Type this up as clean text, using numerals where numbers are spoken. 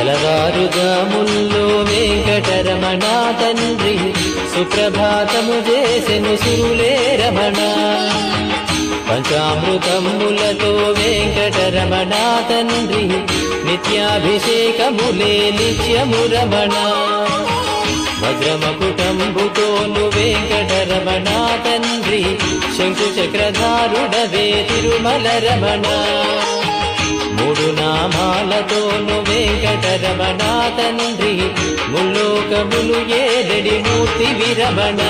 తెలవారుజాముల్లో వెంకటరమణ తండ్రి సుప్రభాతము చేసెను సురులే రమణ. పంచామృతములతో వెంకటరమణ తండ్రి నిత్యాభిషేకములే నిత్యము రమణ. వజ్రమకుటంబుతోను వెంకటరమణ తండ్రి శంకు చక్రధారుడవే తిరుమల రమణ. మూడు నామాలతోను వెంకటరమణ తండ్రి ముల్లోకములు ఏదడి మూర్తి విరమణ.